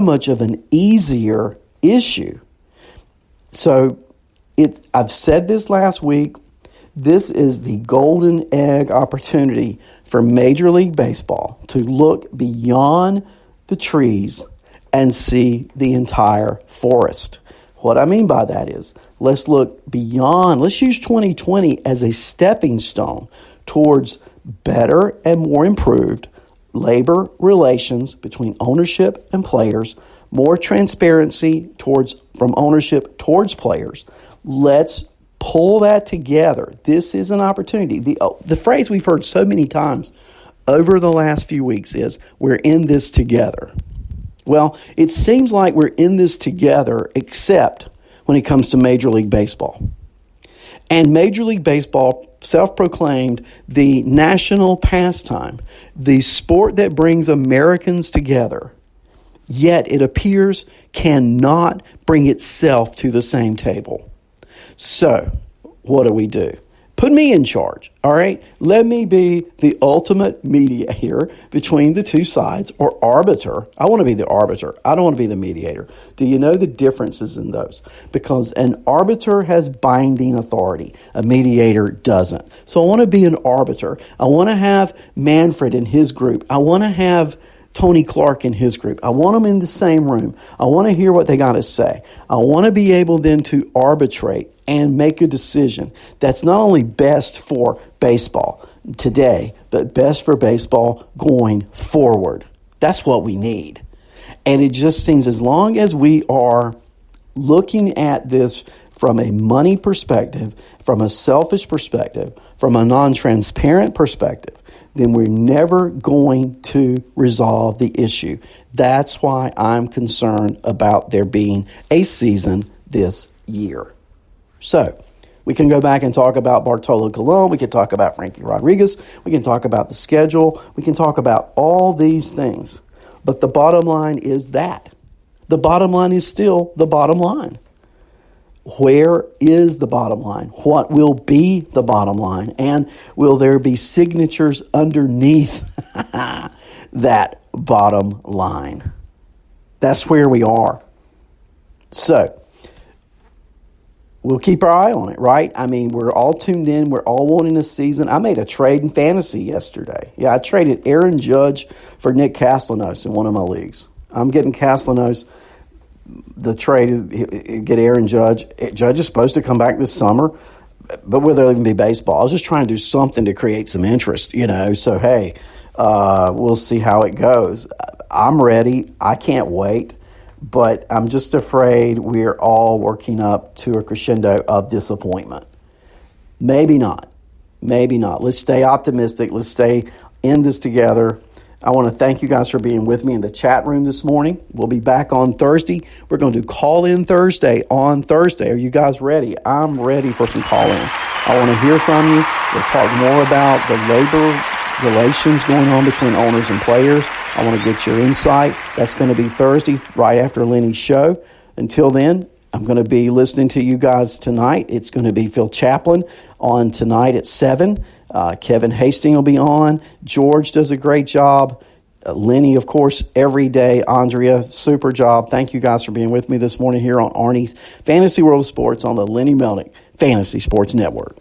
much of an easier issue. So I've said this last week. This is the golden egg opportunity for Major League Baseball to look beyond the trees and see the entire forest. What I mean by that is, let's look beyond, let's use 2020 as a stepping stone towards better and more improved labor relations between ownership and players, more transparency from ownership towards players. Let's pull that together. This is an opportunity. The phrase we've heard so many times over the last few weeks is, we're in this together. Well, it seems like we're in this together, except when it comes to Major League Baseball. And Major League Baseball, self-proclaimed the national pastime, the sport that brings Americans together, yet it appears cannot bring itself to the same table. So, what do? Put me in charge, all right? Let me be the ultimate mediator between the two sides, or arbiter. I want to be the arbiter. I don't want to be the mediator. Do you know the differences in those? Because an arbiter has binding authority. A mediator doesn't. So I want to be an arbiter. I want to have Manfred in his group. I want to have Tony Clark in his group. I want them in the same room. I want to hear what they got to say. I want to be able then to arbitrate and make a decision that's not only best for baseball today, but best for baseball going forward. That's what we need. And it just seems, as long as we are looking at this from a money perspective, from a selfish perspective, from a non-transparent perspective, then we're never going to resolve the issue. That's why I'm concerned about there being a season this year. So, we can go back and talk about Bartolo Colon. We can talk about Frankie Rodriguez. We can talk about the schedule. We can talk about all these things. But the bottom line is that. The bottom line is still the bottom line. Where is the bottom line? What will be the bottom line? And will there be signatures underneath that bottom line? That's where we are. So, we'll keep our eye on it, right? I mean, we're all tuned in. We're all wanting a season. I made a trade in fantasy yesterday. Yeah, I traded Aaron Judge for Nick Castellanos in one of my leagues. I'm getting Castellanos. The trade is get Aaron Judge. Judge is supposed to come back this summer, but will there even be baseball? I was just trying to do something to create some interest, So, hey, we'll see how it goes. I'm ready. I can't wait. But I'm just afraid we're all working up to a crescendo of disappointment. Maybe not. Maybe not. Let's stay optimistic. Let's stay in this together. I want to thank you guys for being with me in the chat room this morning. We'll be back on Thursday. We're going to do Call-In Thursday on Thursday. Are you guys ready? I'm ready for some call-in. I want to hear from you. We'll talk more about the labor relations going on between owners and players. I want to get your insight. That's going to be Thursday, right after Lenny's show. Until then, I'm going to be listening to you guys tonight. It's going to be Phil Chaplin on tonight at 7. Kevin Hastings will be on. George does a great job. Lenny, of course, every day. Andrea, super job. Thank you guys for being with me this morning here on Arnie's Fantasy World of Sports on the Lenny Melnick Fantasy Sports Network.